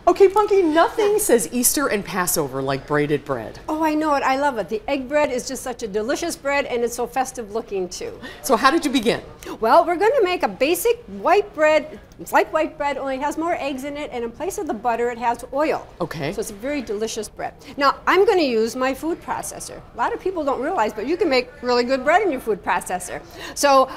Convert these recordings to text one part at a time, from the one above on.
Okay, Punky, nothing says Easter and Passover like braided bread. Oh, I know it. I love it. The egg bread is just such a delicious bread, and it's so festive looking too. So how did you begin? Well, we're going to make a basic white bread. It's like white bread, only it has more eggs in it, and in place of the butter, it has oil. Okay. So it's a very delicious bread. Now, I'm going to use my food processor. A lot of people don't realize, but you can make really good bread in your food processor. So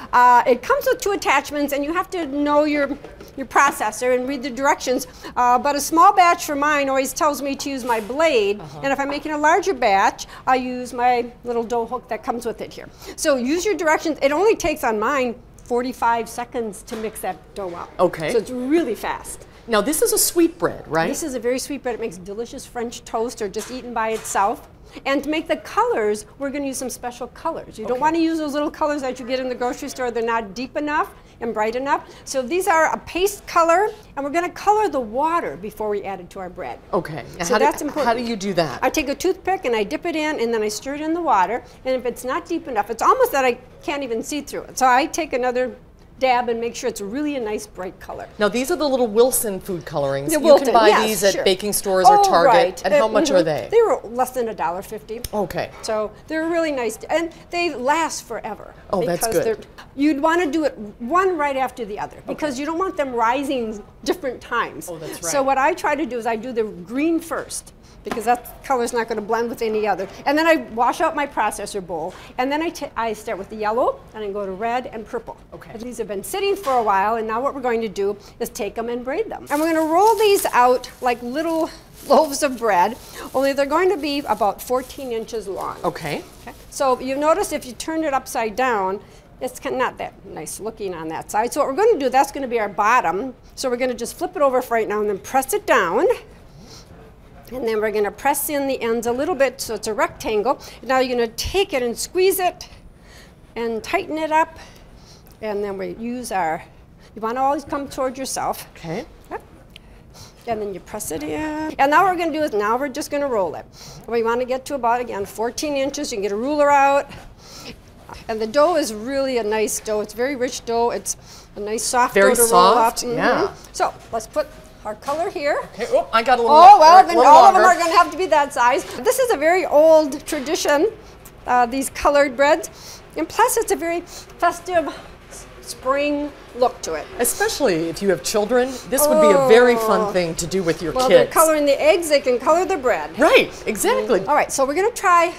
it comes with 2 attachments, and you have to know your processor and read the directions. But a small batch for mine always tells me to use my blade, and if I'm making a larger batch, I use my little dough hook that comes with it here. So use your directions. It only takes on mine 45 seconds to mix that dough up. Okay. So it's really fast. Now this is a sweet bread, right? This is a very sweet bread. It makes delicious French toast or just eaten by itself. And to make the colors, we're going to use some special colors. You don't want to use those little colors that you get in the grocery store. They're not deep enough and bright enough. So these are a paste color, and we're going to color the water before we add it to our bread. Okay. So that's important. How do you do that? I take a toothpick and I dip it in, and then I stir it in the water. And if it's not deep enough, it's almost that I can't even see through it. So I take another dab and make sure it's really a nice bright color. Now these are the little Wilson food colorings. The Wilton, you can buy these at baking stores or Target. Right. And how much are they? They were less than $1.50. Okay. So they're really nice, and they last forever. Oh, that's good. You'd want to do it one right after the other because you don't want them rising different times. Oh, that's right. So what I try to do is I do the green first, because that color's not going to blend with any other. And then I wash out my processor bowl, and then I start with the yellow, and I go to red and purple. Okay. And these have been sitting for a while, and now what we're going to do is take them and braid them. And we're going to roll these out like little loaves of bread, only they're going to be about 14 inches long. Okay. So you notice if you turn it upside down, it's not that nice looking on that side. So what we're going to do, that's going to be our bottom. So we're going to just flip it over for right now and then press it down. And then we're going to press in the ends a little bit so it's a rectangle. Now you're going to take it and squeeze it and tighten it up. And then we use you want to always come toward yourself. Okay. Yep. And then you press it in. And now what we're going to do is now we're just going to roll it. We want to get to about, again, 14 inches. You can get a ruler out. And the dough is really a nice dough. It's very rich dough. It's a nice soft dough to roll up. Very soft, yeah. So let's put our color here. Okay, oh, I got a little. Oh, well, then all of them are going to have to be that size. This is a very old tradition, these colored breads. And plus, it's a very festive spring look to it. Especially if you have children, this would be a very fun thing to do with your kids. Well, they're coloring the eggs, they can color the bread. Right, exactly. All right, so we're going to try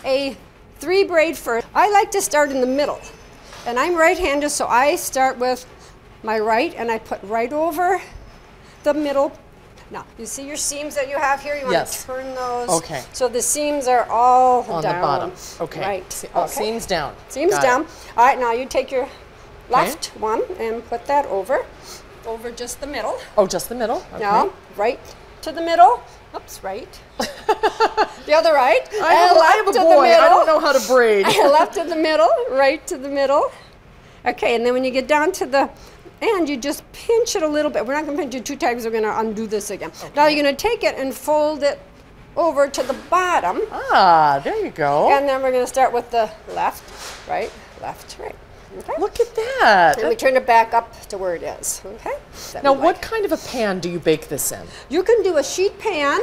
a 3 braid first. I like to start in the middle. And I'm right-handed, so I start with my right, and I put right over the middle. Now, you see your seams that you have here? You want to turn those. Okay. So the seams are all on down. the bottom. Okay. Right. Okay. Seams down. Seams down. All right, now you take your left one and put that over just the middle. Oh, just the middle? Okay. Now, right to the middle. Oops, right. The other right. I have a boy. I don't know how to braid. Left to the middle, right to the middle. Okay, and then when you get down to the end, you just pinch it a little bit. We're not going to pinch it too tight because we're going to undo this again. Okay. Now you're going to take it and fold it over to the bottom. Ah, there you go. And then we're going to start with the left, right. Okay. Look at that. And we turn it back up to where it is. Okay. Now, what kind of a pan do you bake this in? You can do a sheet pan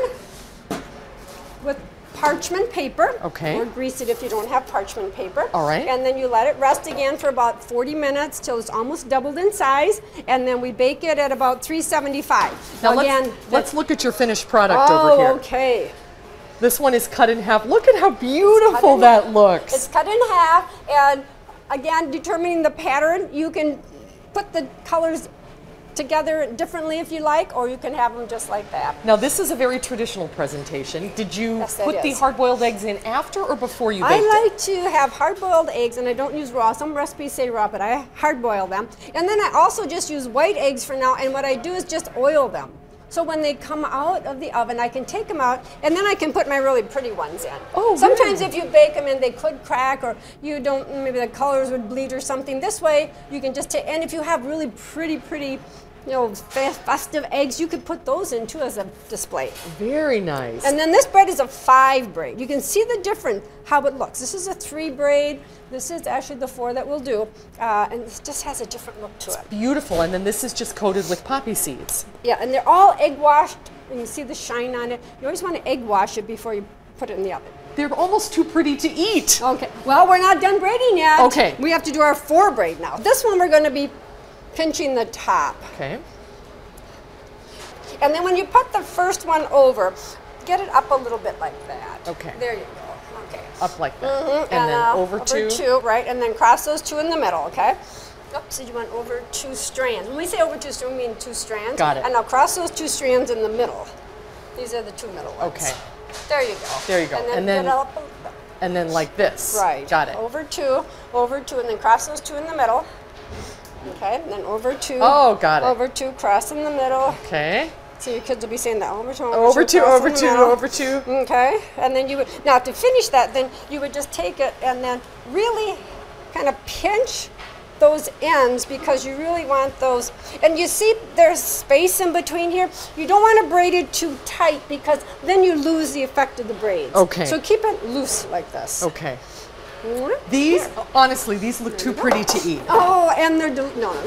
with parchment paper. Okay. Or grease it if you don't have parchment paper. All right. And then you let it rest again for about 40 minutes till it's almost doubled in size. And then we bake it at about 375. Now again, let's look at your finished product over here. Okay. This one is cut in half. Look at how beautiful that looks. It's cut in half, and again, determining the pattern, you can put the colors together differently if you like, or you can have them just like that. Now this is a very traditional presentation. Did you put the hard-boiled eggs in after or before you baked it? I like to have hard-boiled eggs, and I don't use raw. Some recipes say raw, but I hard-boil them. And then I also just use white eggs for now, and what I do is just oil them. So when they come out of the oven, I can take them out, and then I can put my really pretty ones in. Oh, sometimes if you bake them in, they could crack, or you don't, maybe the colors would bleed or something. This way, you can just take, and if you have really pretty, you know, festive eggs, you could put those in too as a display. Very nice. And then this bread is a 5 braid. You can see the difference, how it looks. This is a 3 braid. This is actually the 4 that we'll do. And this just has a different look to it. Beautiful. And then this is just coated with poppy seeds. Yeah, and they're all egg washed and you see the shine on it. You always want to egg wash it before you put it in the oven. They're almost too pretty to eat. Okay, well, we're not done braiding yet. Okay. We have to do our 4 braid now. This one we're going to be pinching the top. Okay. And then when you put the first one over, get it up a little bit like that. Okay. There you go. Okay. Up like that. Mm-hmm. And then over 2. Right, and then cross those 2 in the middle, okay? Oops, so you want over 2 strands. When we say over 2 strands, we mean 2 strands. Got it. And now cross those 2 strands in the middle. These are the 2 middle ones. Okay. There you go. There you go. And then, get up a little bit. And then like this. Right. Got it. Over 2, and then cross those 2 in the middle. Okay, and then over 2. Oh, got it. Over 2, cross in the middle. Okay. So your kids will be saying that over 2, over 2, cross over in the 2, middle. over 2. Okay, and then you would, now to finish that, then you would just take it and then really kind of pinch those ends because you really want those, and you see there's space in between here. You don't want to braid it too tight because then you lose the effect of the braids. Okay. So keep it loose like this. Okay. These, honestly, these look too pretty to eat. Oh, and no,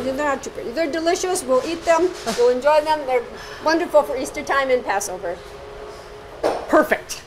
they're not too pretty. They're delicious. We'll eat them. We'll enjoy them. They're wonderful for Easter time and Passover. Perfect.